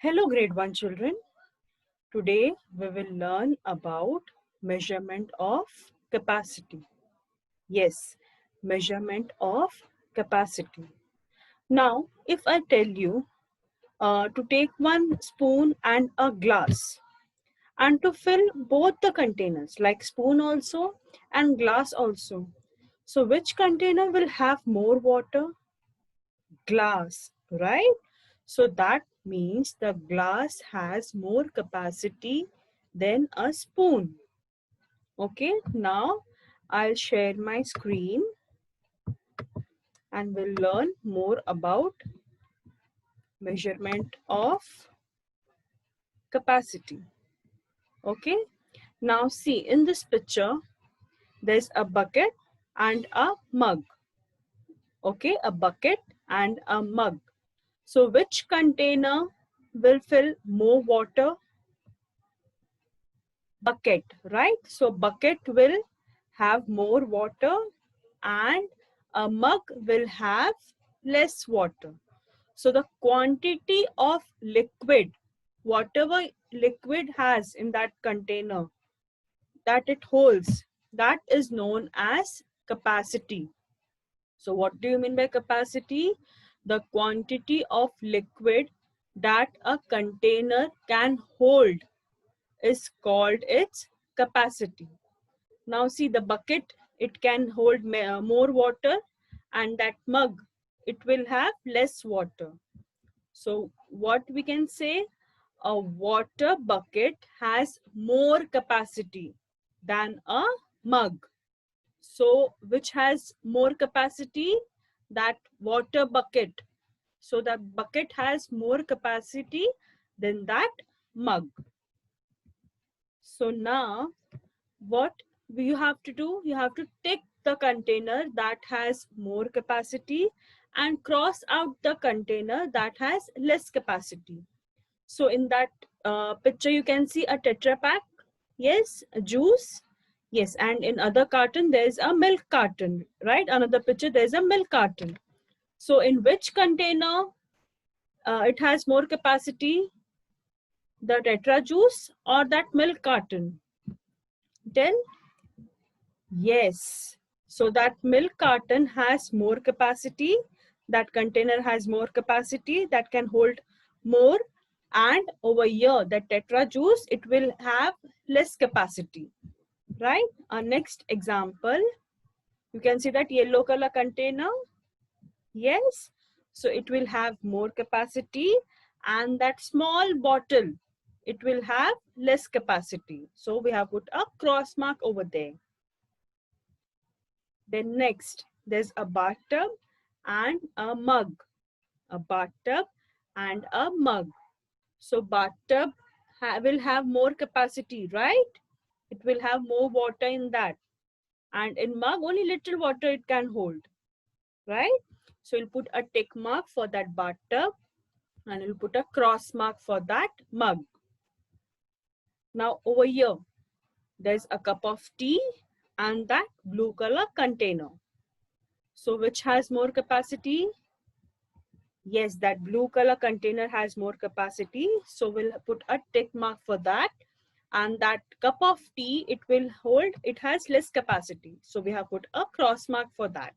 Hello grade 1 children. Today we will learn about measurement of capacity. Yes, measurement of capacity. Now if I tell you to take one spoon and a glass and to fill both the containers like spoon also and glass also. So which container will have more water? Glass, right? So that means the glass has more capacity than a spoon. Okay, now I'll share my screen and we'll learn more about measurement of capacity. Okay, now see in this picture, there's a bucket and a mug. Okay, a bucket and a mug. So which container will fill more water? Bucket, right? So bucket will have more water and a mug will have less water. So the quantity of liquid, whatever liquid has in that container that it holds, that is known as capacity. So what do you mean by capacity? The quantity of liquid that a container can hold is called its capacity. Now see the bucket, it can hold more water, and that mug, it will have less water. So what we can say, a water bucket has more capacity than a mug. So which has more capacity? That water bucket. So that bucket has more capacity than that mug. So now what you have to do, you have to take the container that has more capacity and cross out the container that has less capacity. So in that picture you can see a Tetra Pak, yes, a juice, yes, and in other carton there's a milk carton, right? Another picture there's a milk carton. So in which container it has more capacity, the Tetra juice or that milk carton? Then yes. So that milk carton has more capacity, that container has more capacity, that can hold more, and over here the Tetra juice, it will have less capacity, right? Our next example, you can see that yellow color container, yes. So it will have more capacity, and that small bottle, it will have less capacity. So we have put a cross mark over there. Then next, there's a bathtub and a mug. A bathtub and a mug. So bathtub will have more capacity, right? It will have more water in that. And in mug, only little water it can hold, right? So you'll put a tick mark for that bathtub and you'll put a cross mark for that mug. Now over here, there's a cup of tea and that blue color container. So which has more capacity? Yes, that blue color container has more capacity. So we'll put a tick mark for that. And that cup of tea, it will hold, it has less capacity. So we have put a cross mark for that.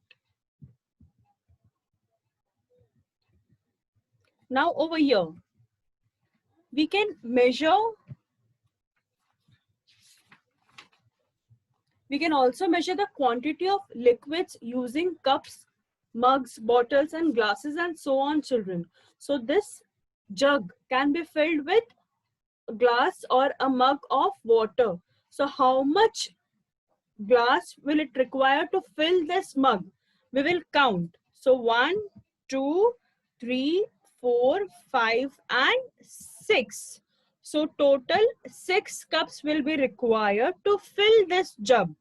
Now over here, we can measure, we can also measure the quantity of liquids using cups, mugs, bottles, and glasses, and so on, children. So this jug can be filled with a glass or a mug of water. So how much glass will it require to fill this mug? We will count. So 1, 2, 3, 4, 5, and 6. So total 6 cups will be required to fill this jug.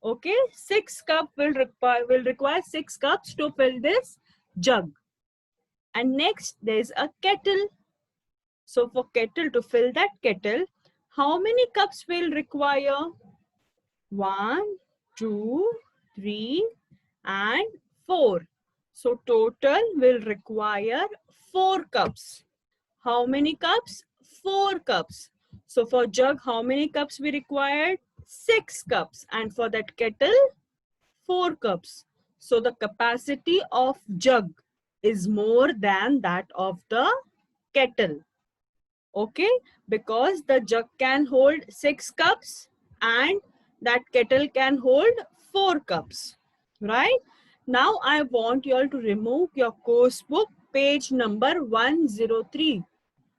Okay, 6 cup will require 6 cups to fill this jug. And next there is a kettle. So for kettle, to fill that kettle, how many cups will require? 1, 2, 3, and 4. So total will require 4 cups. How many cups? 4 cups. So for jug, how many cups we required? 6 cups. And for that kettle, 4 cups. So the capacity of jug is more than that of the kettle. Okay, because the jug can hold 6 cups and that kettle can hold 4 cups, right? Now I want you all to remove your course book, page number 103,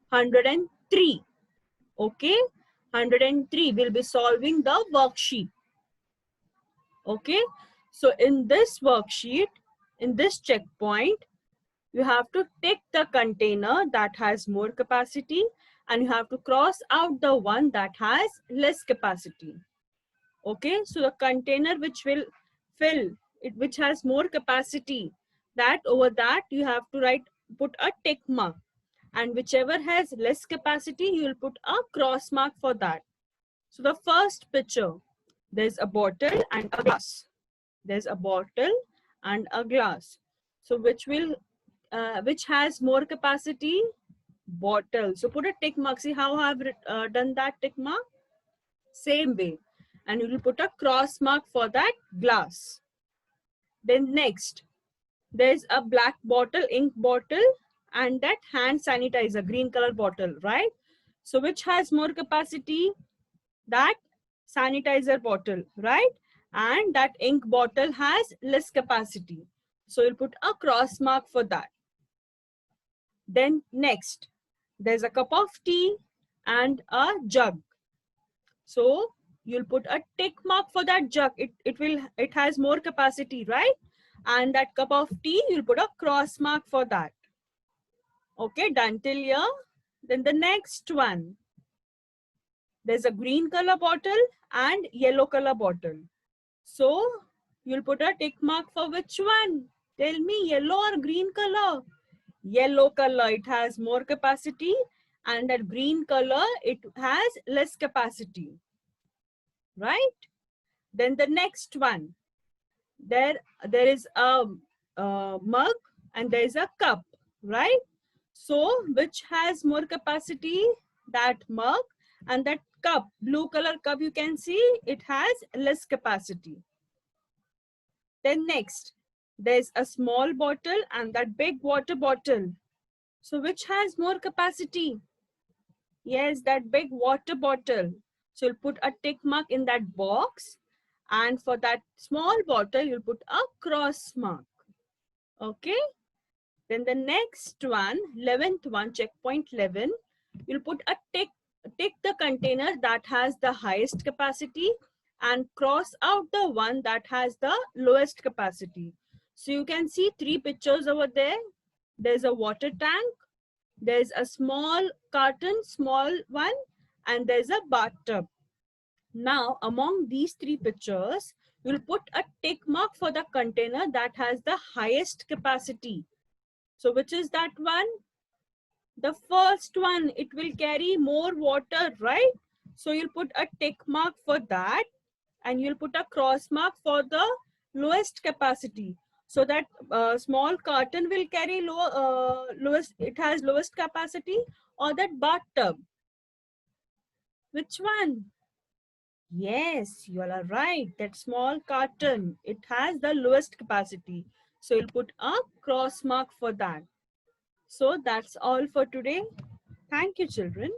103. Okay, 103. We'll be solving the worksheet. Okay, so in this worksheet, in this checkpoint, you have to tick the container that has more capacity and you have to cross out the one that has less capacity. Okay, so the container which will fill it, which has more capacity, that over that you have to put a tick mark, and whichever has less capacity you will put a cross mark for that. So the first picture, there's a bottle and a glass. There's a bottle and a glass. So which has more capacity? Bottle. So put a tick mark. See how I've done that tick mark? Same way. And you will put a cross mark for that glass. Then next, there's a black bottle, ink bottle, and that hand sanitizer, green color bottle, right? So which has more capacity? That sanitizer bottle, right? And that ink bottle has less capacity. So you'll put a cross mark for that. Then next, there's a cup of tea and a jug. So you'll put a tick mark for that jug. It has more capacity, right? And that cup of tea, you'll put a cross mark for that. Okay, done till here. Then the next one, there's a green color bottle and yellow color bottle. So you'll put a tick mark for which one? Tell me, yellow or green color? Yellow color, it has more capacity, and that green color, it has less capacity, right? Then the next one, there is a mug and there is a cup, right? So which has more capacity? That mug, and that cup, blue color cup, you can see it has less capacity. Then next, there's a small bottle and that big water bottle. So which has more capacity? Yes, that big water bottle. So you'll put a tick mark in that box, and for that small bottle, you'll put a cross mark. Okay. Then the next one, 11th one, checkpoint 11, you'll put a tick the container that has the highest capacity and cross out the one that has the lowest capacity. So you can see 3 pictures over there. There's a water tank, there's a small carton, small one, and there's a bathtub. Now, among these 3 pictures, you'll put a tick mark for the container that has the highest capacity. So which is that one? The first one. It will carry more water, right? So you'll put a tick mark for that, and you'll put a cross mark for the lowest capacity. So that small carton will carry lowest, it has lowest capacity, or that bathtub. Which one? Yes, you all are right. That small carton, it has the lowest capacity. So you'll put a cross mark for that. So that's all for today. Thank you, children.